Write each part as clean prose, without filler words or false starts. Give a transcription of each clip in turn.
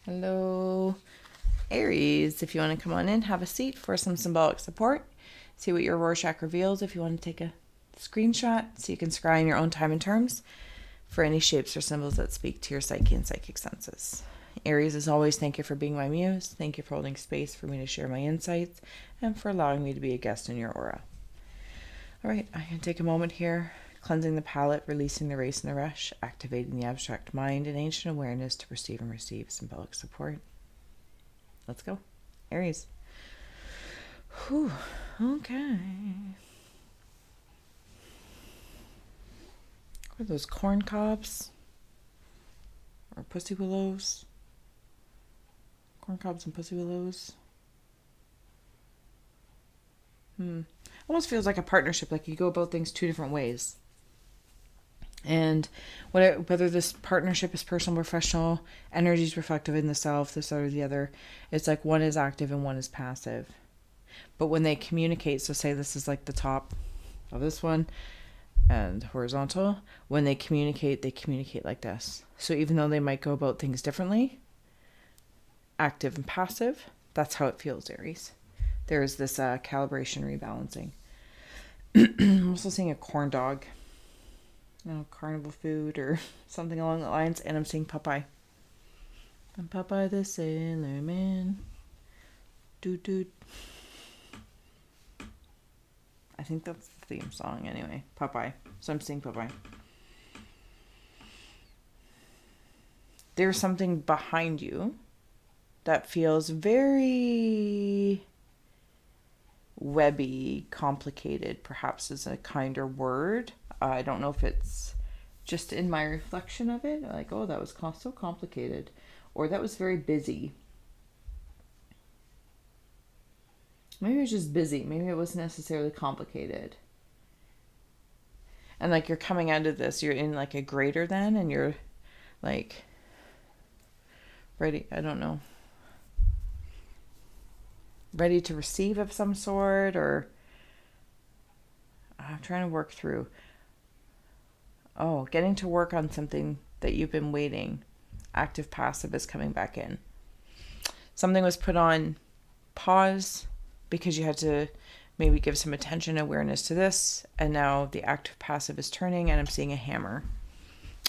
Hello, Aries. If you want to come on in, have a seat for some symbolic support. See what your rorschach reveals. If you want to take a screenshot so you can scry in your own time and terms for any shapes or symbols that speak to your psyche and psychic senses. Aries, as always, thank you for being my muse. Thank you for holding space for me to share my insights and for allowing me to be a guest in your aura. All right, I can take a moment here, cleansing the palette, releasing the race and the rush, activating the abstract mind and ancient awareness to perceive and receive symbolic support. Let's go. Aries. Whew, okay. What are those, corn cobs? Or pussy willows? Corn cobs and pussy willows. Almost feels like a partnership, like you go about things two different ways. And whether this partnership is personal, professional, energy is reflective in the self, this or the other, it's like one is active and one is passive. But when they communicate, so say this is like the top of this one and horizontal, when they communicate like this. So even though they might go about things differently, active and passive, that's how it feels, Aries. There is this calibration rebalancing. I'm also seeing a corn dog, carnival food or something along the lines, and I'm seeing Popeye. And Popeye the Sailor Man. Doot doot. I think that's the theme song anyway. Popeye. So I'm seeing Popeye. There's something behind you that feels very webby, complicated, perhaps is a kinder word. I don't know if it's just in my reflection of it, like, oh, that was so complicated, or that was very busy. Maybe it was just busy. Maybe it wasn't necessarily complicated. And like you're coming out of this, you're in like a greater than, and you're like ready, I don't know, ready to receive of some sort, or I'm trying to work through. Oh, getting to work on something that you've been waiting. Active passive is coming back in. Something was put on pause because you had to maybe give some attention, awareness to this, and now the active passive is turning, and I'm seeing a hammer.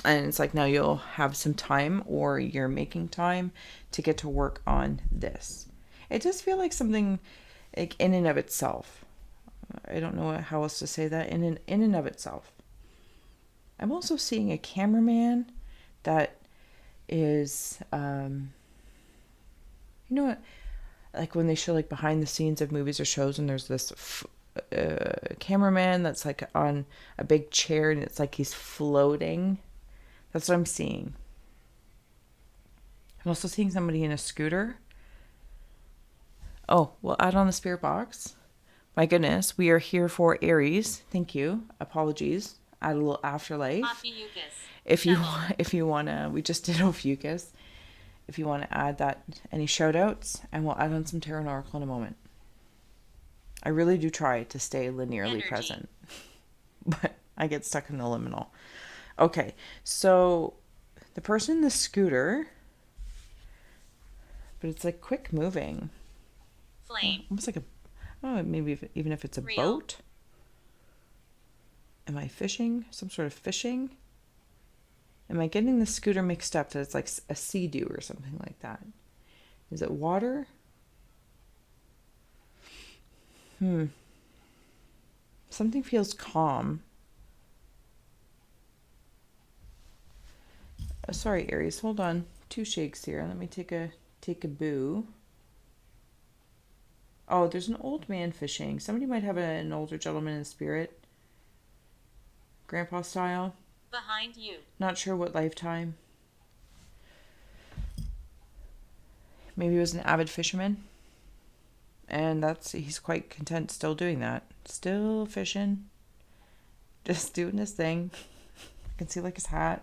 And it's like now you'll have some time, or you're making time to get to work on this. It does feel like something like in and of itself. I don't know how else to say that. In and of itself. I'm also seeing a cameraman that is, you know what? Like when they show like behind the scenes of movies or shows, and there's this cameraman that's like on a big chair, and it's like he's floating. That's what I'm seeing. I'm also seeing somebody in a scooter. Oh, we'll add on the spirit box. My goodness, we are here for Aries. Thank you. Apologies. Add a little afterlife. If you wanna, we just did Ophiuchus. If you want to add that, any shout outs, and we'll add on some tarot and oracle in a moment. I really do try to stay linearly present, but I get stuck in the liminal. Okay, so the person in the scooter, but it's like quick moving. Flame. Almost like maybe even if it's a boat. Am I fishing? Some sort of fishing? Am I getting the scooter mixed up that it's like a sea-doo or something like that? Is it water? Something feels calm. Sorry, Aries. Hold on. 2 shakes here. Let me take a boo. Oh, there's an old man fishing. Somebody might have an older gentleman in spirit. Grandpa style. Behind you. Not sure what lifetime. Maybe he was an avid fisherman. And he's quite content still doing that. Still fishing. Just doing his thing. I can see like his hat.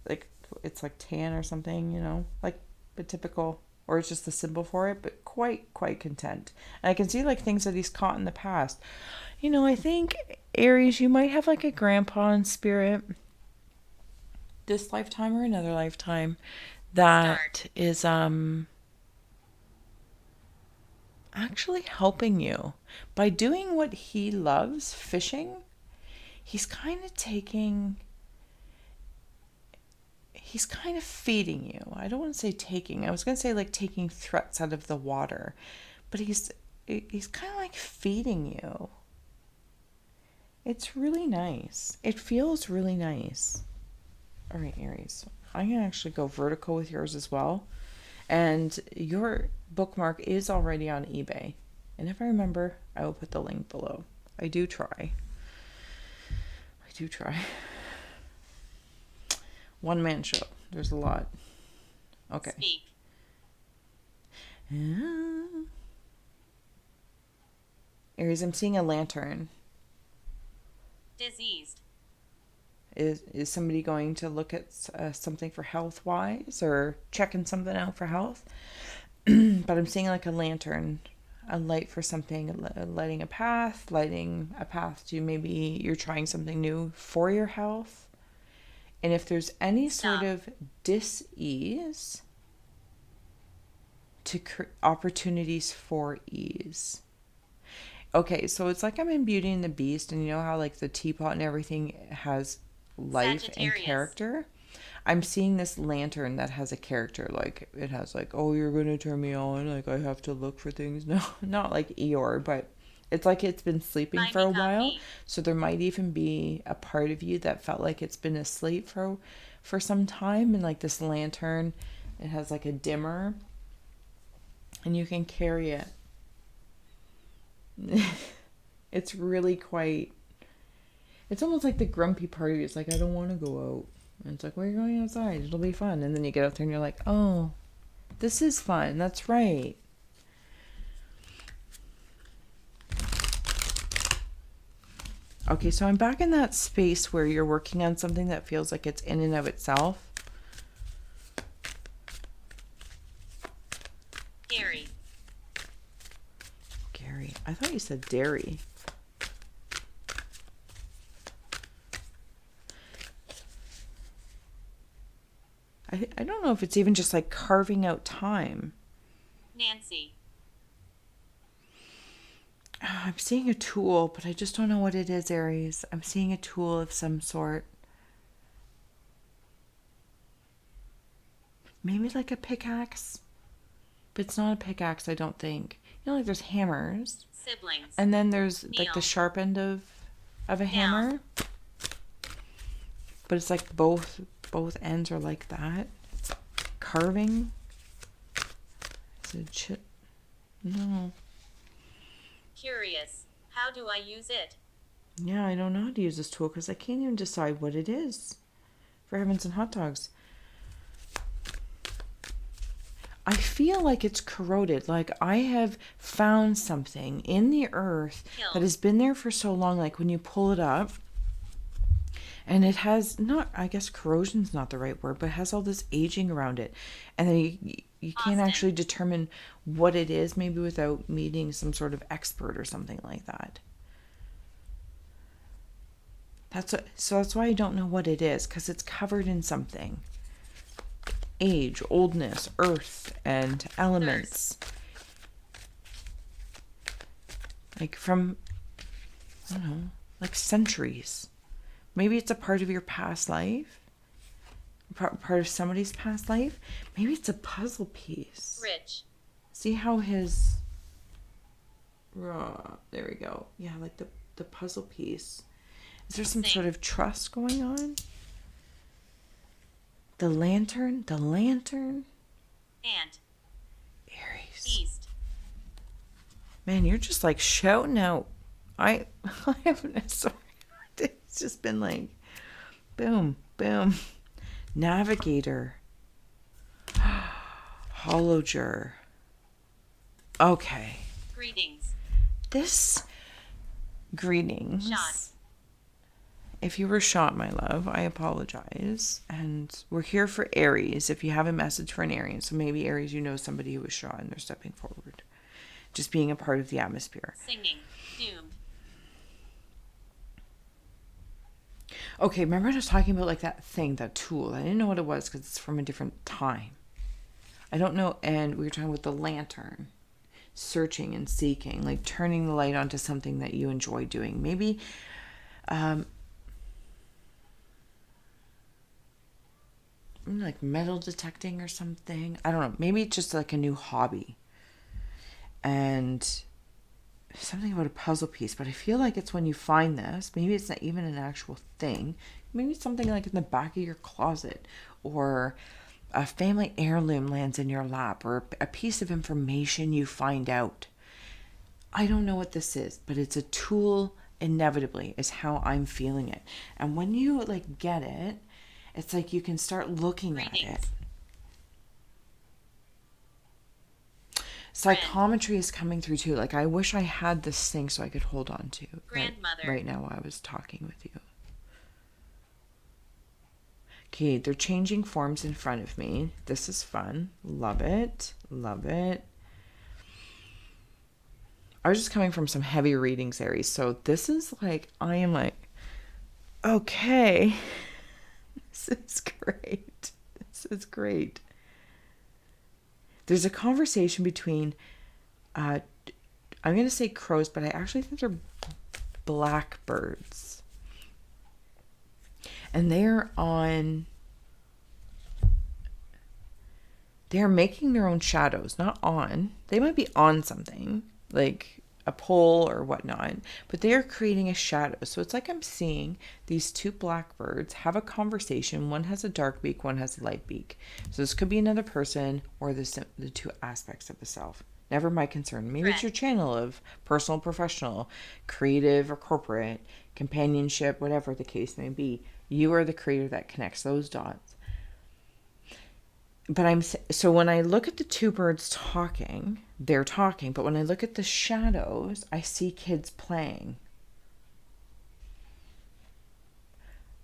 Like it's like tan or something, you know. Like the typical, or it's just the symbol for it, but quite content. And I can see like things that he's caught in the past. You know, I think Aries, you might have like a grandpa in spirit this lifetime or another lifetime that is actually helping you by doing what he loves, fishing. He's kind of feeding you. I don't want to say taking. I was going to say like taking threats out of the water, but he's kind of like feeding you. It's really nice. It feels really nice. All right, Aries. I'm going to actually go vertical with yours as well. And your bookmark is already on eBay. And if I remember, I will put the link below. I do try. One man show. There's a lot. Okay. Speak. Aries, I'm seeing a lantern. Diseased. Is somebody going to look at something for health wise or checking something out for health? But I'm seeing like a lantern, a light for something, lighting a path to maybe you're trying something new for your health. And if there's any sort of dis-ease, to opportunities for ease. Okay, so it's like I'm in Beauty and the Beast, and you know how like the teapot and everything has life and character? I'm seeing this lantern that has a character. Like it has like, oh, you're gonna turn me on, like I have to look for things. No, not like Eeyore, but it's like it's been sleeping for a while. So there might even be a part of you that felt like it's been asleep for some time, and like this lantern, it has like a dimmer and you can carry it. It's really quite, it's almost like the grumpy part of you. It's like, I don't want to go out. And it's like, well, you're going outside. It'll be fun. And then you get out there and you're like, oh, this is fun. That's right. Okay, so I'm back in that space where you're working on something that feels like it's in and of itself. Gary. I thought you said dairy. I don't know if it's even just like carving out time. Nancy. I'm seeing a tool, but I just don't know what it is, Aries. I'm seeing a tool of some sort. Maybe like a pickaxe. But it's not a pickaxe, I don't think. You know, like there's hammers. Siblings. And then there's like the sharp end of a hammer. But it's like both ends are like that. Carving. Is it no. Curious. How do I use it? Yeah, I don't know how to use this tool because I can't even decide what it is. For heavens and hot dogs. I feel like it's corroded. Like I have found something in the earth that has been there for so long. Like when you pull it up, and it has not, I guess corrosion's not the right word, but it has all this aging around it. And then you can't actually determine what it is, maybe without meeting some sort of expert or something like that. So that's why I don't know what it is, because it's covered in something. Age, oldness, earth, and elements. Like from, I don't know, like centuries. Maybe it's a part of your past life. Part of somebody's past life. Maybe it's a puzzle piece. Rich. See how his... there we go. Yeah, like the puzzle piece. Is there some sort of trust going on? The lantern. And. Aries. East. Man, you're just like shouting out. I haven't, sorry. It's just been like, boom, boom. Navigator. Hologer. Okay. Greetings. Greetings. Shot. If you were shot, my love, I apologize. And we're here for Aries. If you have a message for an Aries, so maybe Aries, you know somebody who was shot and they're stepping forward. Just being a part of the atmosphere. Singing. Doomed. Okay, remember I was talking about like that thing, that tool. I didn't know what it was because it's from a different time. I don't know. And we were talking about the lantern, searching and seeking, like turning the light onto something that you enjoy doing. Maybe like metal detecting or something. I don't know. Maybe it's just like a new hobby. And something about a puzzle piece, but I feel like it's when you find this, maybe it's not even an actual thing. Maybe it's something like in the back of your closet, or a family heirloom lands in your lap, or a piece of information you find out. I don't know what this is, but it's a tool, inevitably, is how I'm feeling it. And when you like get it, it's like you can start looking at it. Psychometry is coming through too. Like, I wish I had this thing so I could hold on to Grandmother. right now while I was talking with you. Okay, they're changing forms in front of me. This is fun. Love it. Love it. I was just coming from some heavy readings, Aries. So this is like, I am like, okay. This is great. This is great. There's a conversation between, I'm going to say crows, but I actually think they're blackbirds. And they're making their own shadows, not on. They might be on something, like a pole or whatnot, but they are creating a shadow. So it's like I'm seeing these two blackbirds have a conversation. One has a dark beak, one has a light beak. So this could be another person or the two aspects of the self. Never my concern. Maybe it's your channel of personal, professional, creative, or corporate, companionship, whatever the case may be. You are the creator that connects those dots. But so when I look at the two birds talking, they're talking. But when I look at the shadows, I see kids playing.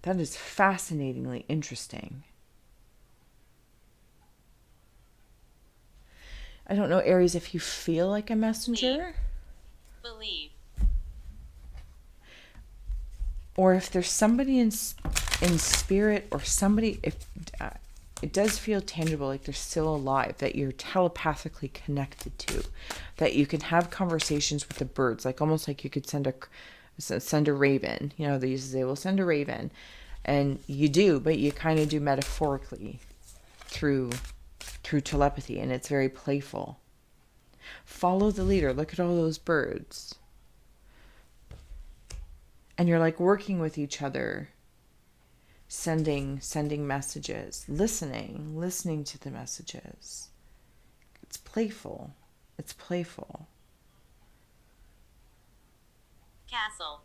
That is fascinatingly interesting. I don't know, Aries, if you feel like a messenger. Believe. Or if there's somebody in spirit, or somebody, if it does feel tangible, like they're still alive, that you're telepathically connected to, that you can have conversations with the birds, like almost like you could send a raven. You know, they will send a raven, and you do, but you kind of do metaphorically through telepathy, and it's very playful. Follow the leader. Look at all those birds. And you're like working with each other, sending messages, listening to the messages. It's playful. It's playful. Castle.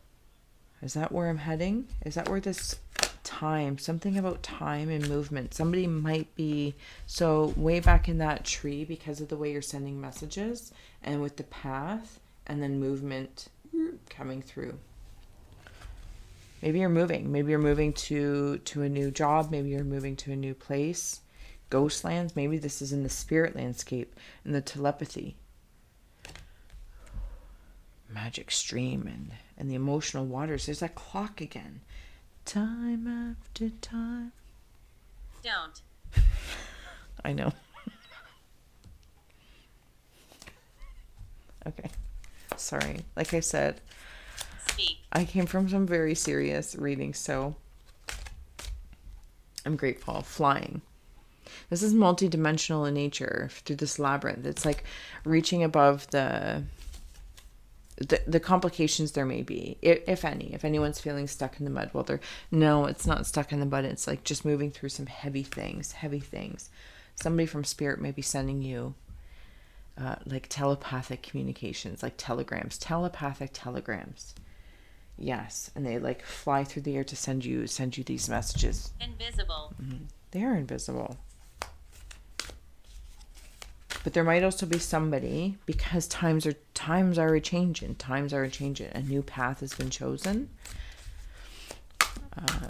Is that where I'm heading? Is that where this time, something about time and movement, somebody might be, so way back in that tree, because of the way you're sending messages, and with the path, and then movement coming through. Maybe you're moving. Maybe you're moving to a new job. Maybe you're moving to a new place. Ghost lands. Maybe this is in the spirit landscape, in the telepathy. Magic stream and the emotional waters. There's that clock again. Time after time. Don't. I know. Okay. Sorry. Like I said, Speak. I came from some very serious readings, so I'm grateful. Flying. This is multidimensional in nature through this labyrinth. It's like reaching above the complications there may be, if any. If anyone's feeling stuck in the mud, well, no, it's not stuck in the mud. It's like just moving through some heavy things. Somebody from spirit may be sending you like telepathic communications, like telepathic telegrams. Yes, and they like fly through the air to send you these messages. Invisible. Mm-hmm. They are invisible. But there might also be somebody, because times are a-changing. A new path has been chosen.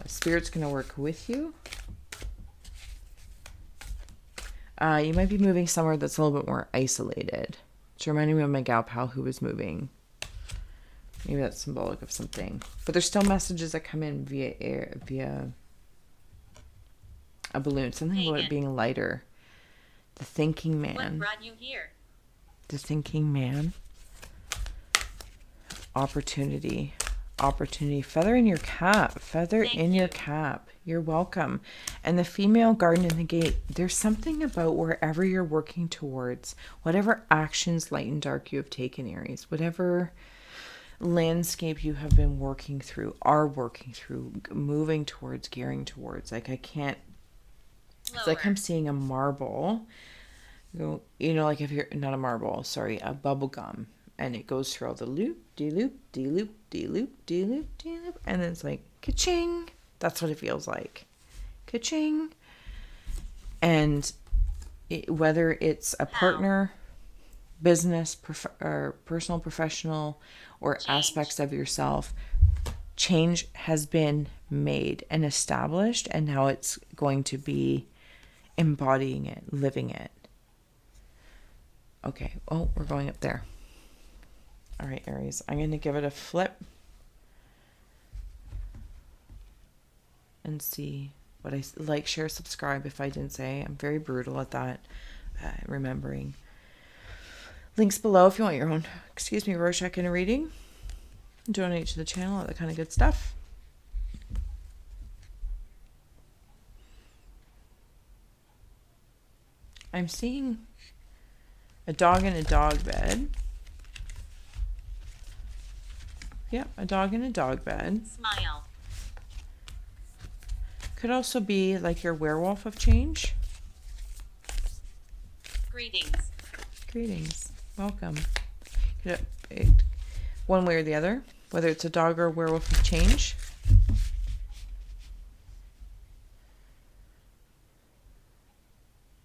Spirit's going to work with you. You might be moving somewhere that's a little bit more isolated. It's reminding me of my gal pal who was moving. Maybe that's symbolic of something. But there's still messages that come in via a balloon. Something about it being lighter. The thinking What man. brought you here? The thinking man. Opportunity. Opportunity. Feather in your cap. Feather Thank in your you. cap. You're welcome. And the female garden in the gate. There's something about wherever you're working towards, whatever actions, light and dark, you have taken, Aries, whatever landscape you have been working through, are working through, moving towards, gearing towards. Like, I can't, it's like I'm seeing a marble go, you know, like if you're not a marble, sorry, a bubble gum, and it goes through all the loop, de-loop, de-loop, de-loop, de-loop, de-loop, and then it's like ka-ching. That's what it feels like. Ka-ching. And whether it's a partner, business, or personal, professional, or aspects of yourself, change has been made and established, and now it's going to be embodying it, living it. Okay. Oh, we're going up there. All right, Aries. I'm going to give it a flip and see what I like, share, subscribe. If I didn't say, I'm very brutal at that. Remembering. Links below if you want your own, rorschach in a reading. Donate to the channel, all that kind of good stuff. I'm seeing a dog in a dog bed. Yep, a dog in a dog bed. Smile. Could also be like your werewolf of change. Greetings. Greetings. Welcome. One way or the other, whether it's a dog or a werewolf of change.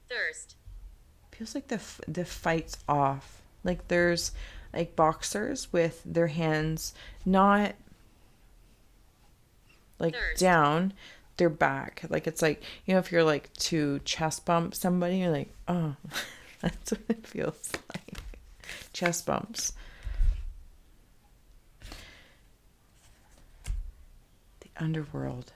Thirst. Feels like the fight's off. Like there's like boxers with their hands not like down, their back. Like it's like, you know, if you're like to chest bump somebody, you're like, oh, that's what it feels like. Chest bumps. The underworld.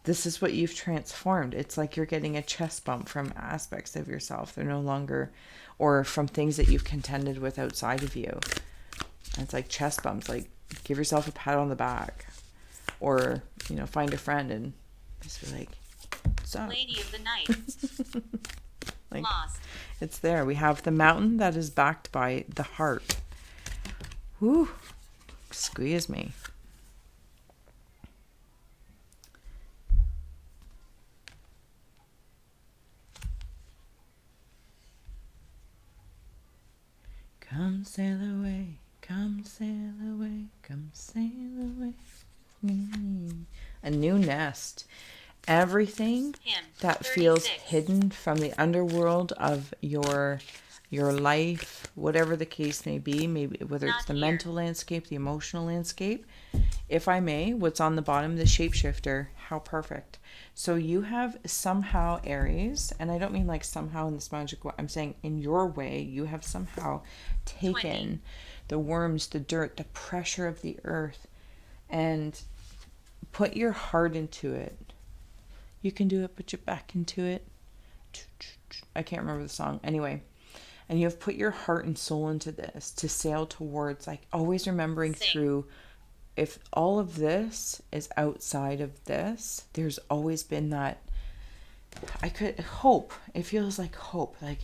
This is what you've transformed. It's like you're getting a chest bump from aspects of yourself. They're no longer, or from things that you've contended with outside of you. And it's like chest bumps. Like give yourself a pat on the back, or you know, find a friend and just be like, "What's up?" Lady of the night. Like, Lost. it's there. We have the mountain that is backed by the heart. Whew. Squeeze me. Come sail away, come sail away, come sail away. A new nest. Everything that feels hidden from the underworld of your life, whatever the case may be, maybe whether it's the mental landscape, the emotional landscape. If I may, what's on the bottom, the shapeshifter, how perfect. So you have somehow, Aries, and I don't mean like somehow in this magic way, I'm saying in your way, you have somehow taken the worms, the dirt, the pressure of the earth, and put your heart into it. You can do it, put your back into it. I can't remember the song. Anyway, and you have put your heart and soul into this to sail towards, like always remembering through, if all of this is outside of this, there's always been that, I could hope. It feels like hope. Like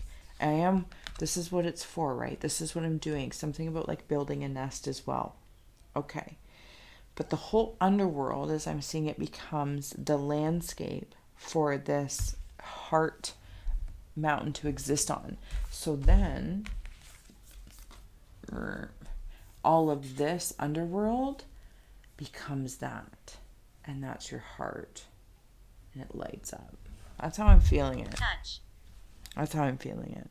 this is what it's for, right? This is what I'm doing. Something about like building a nest as well. Okay. But the whole underworld, as I'm seeing it, becomes the landscape for this heart mountain to exist on. So then all of this underworld becomes that. And that's your heart. And it lights up. That's how I'm feeling it. Touch. That's how I'm feeling it.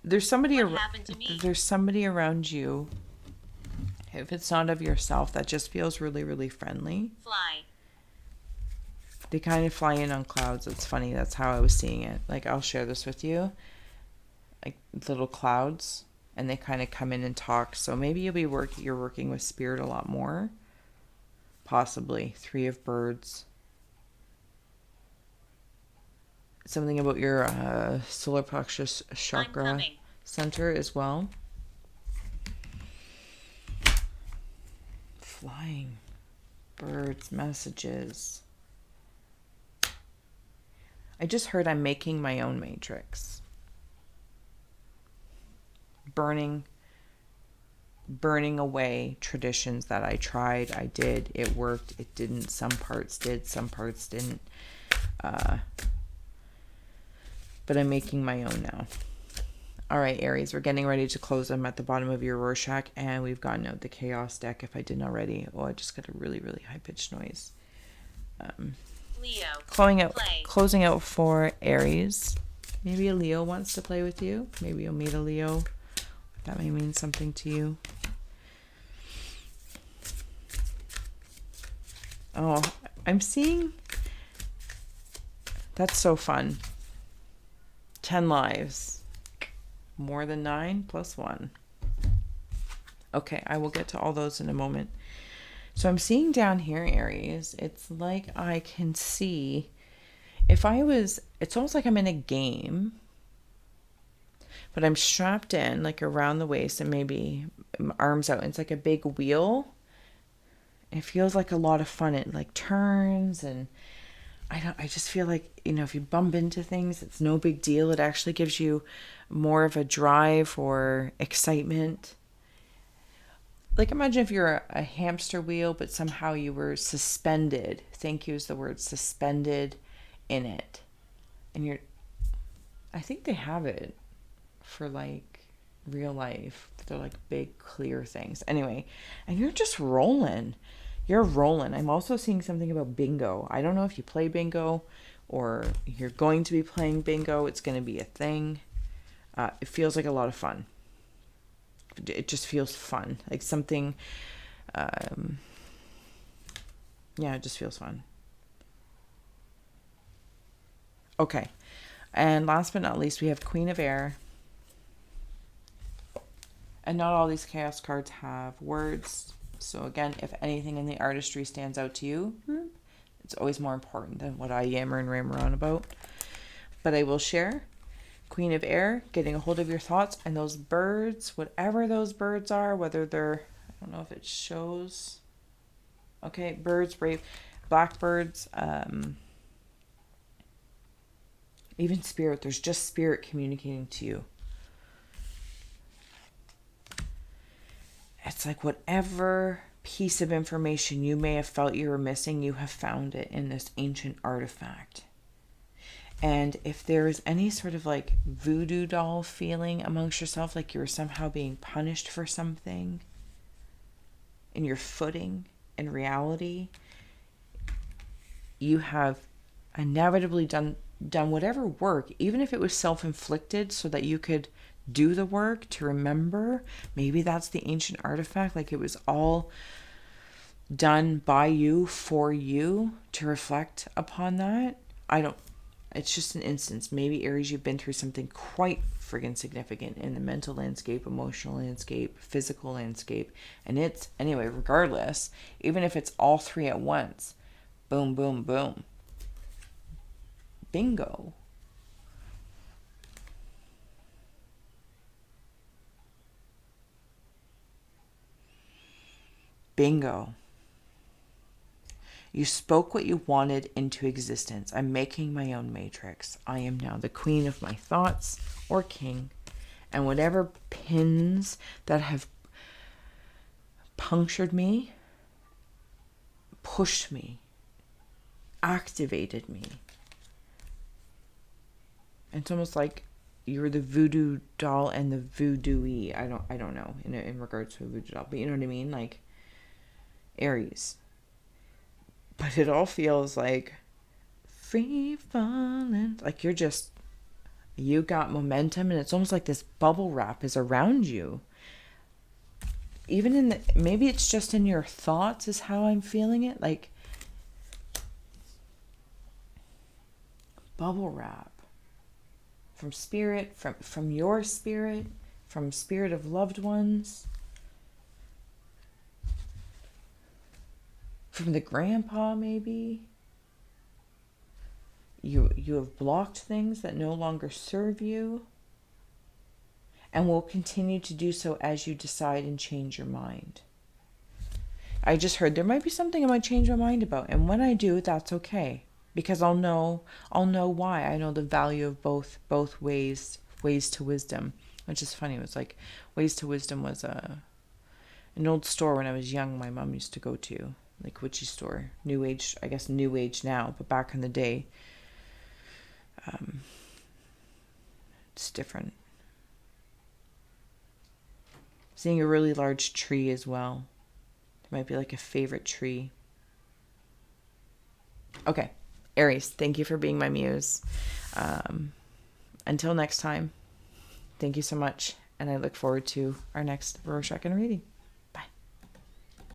There's somebody around you, if it's not of yourself, that just feels really, really friendly. Fly. They kind of fly in on clouds. It's funny. That's how I was seeing it. Like, I'll share this with you. Like little clouds, and they kind of come in and talk. So maybe you're working with spirit a lot more. Possibly. 3 of birds. something about your solar plexus I'm chakra coming. center as well. Flying. Birds, messages. I just heard I'm making my own matrix. Burning away traditions that I tried, I did, it worked, it didn't, some parts did, some parts didn't. But I'm making my own now. All right, Aries, we're getting ready to close them at the bottom of your Rorschach, and we've gotten out the Chaos deck if I didn't already. Oh, I just got a really, really high-pitched noise. Leo. Closing out for Aries. Maybe a Leo wants to play with you. Maybe you'll meet a Leo. That may mean something to you. Oh, I'm seeing... That's so fun. 10 lives. More than 9 plus 1. Okay, I will get to all those in a moment. So I'm seeing down here, Aries, it's like I can see... It's almost like I'm in a game, but I'm strapped in like around the waist and maybe arms out. It's like a big wheel. It feels like a lot of fun. It like turns, and I just feel like, if you bump into things, it's no big deal. It actually gives you more of a drive or excitement. Like, imagine if you're a hamster wheel, but somehow you were suspended. Thank you is the word, suspended in it. And I think they have it for like real life. They're like big clear things. Anyway, and you're just rolling. You're rolling. I'm also seeing something about bingo. I don't know if you play bingo or you're going to be playing bingo. It's going to be a thing. It feels like a lot of fun. It just feels fun. Like something, it just feels fun. Okay. And last but not least, we have Queen of Air. And not all these chaos cards have words. So again, if anything in the artistry stands out to you, it's always more important than what I yammer and rammer on about. But I will share. Queen of Air, getting a hold of your thoughts, and those birds, whatever those birds are, whether they're, I don't know if it shows. Okay, birds, brave, blackbirds, even spirit. There's just spirit communicating to you. It's like whatever piece of information you may have felt you were missing, you have found it in this ancient artifact. And if there is any sort of like voodoo doll feeling amongst yourself, like you were somehow being punished for something in your footing in reality, you have inevitably done whatever work, even if it was self-inflicted, so that you could do the work to remember. Maybe that's the ancient artifact, like it was all done by you for you to reflect upon that. It's just an instance. Maybe Aries, you've been through something quite friggin' significant in the mental landscape, emotional landscape, physical landscape, and it's, anyway, regardless, even if it's all three at once, boom, boom, boom, bingo. Bingo. You spoke what you wanted into existence. I'm making my own matrix. I am now the queen of my thoughts, or king, and whatever pins that have punctured me, pushed me, activated me. It's almost like you're the voodoo doll and the voodoo-y. I don't know in regards to a voodoo doll, but you know what I mean? Like Aries. But it all feels like free falling. Like you got momentum, and it's almost like this bubble wrap is around you. Even maybe it's just in your thoughts is how I'm feeling it. Like bubble wrap from spirit, from your spirit, from spirit of loved ones, from the grandpa maybe. You have blocked things that no longer serve you, and will continue to do so as you decide and change your mind. I just heard there might be something I might change my mind about, and when I do, that's okay, because I'll know why. I know the value of both ways to wisdom, which is funny. It was like Ways to Wisdom was an old store when I was young. My mom used to go to, like, witchy store, new age. I guess new age now, but back in the day, it's different. Seeing a really large tree as well. Might be like a favorite tree. Okay, Aries, thank you for being my muse. Until next time, thank you so much, and I look forward to our next rorschach and reading.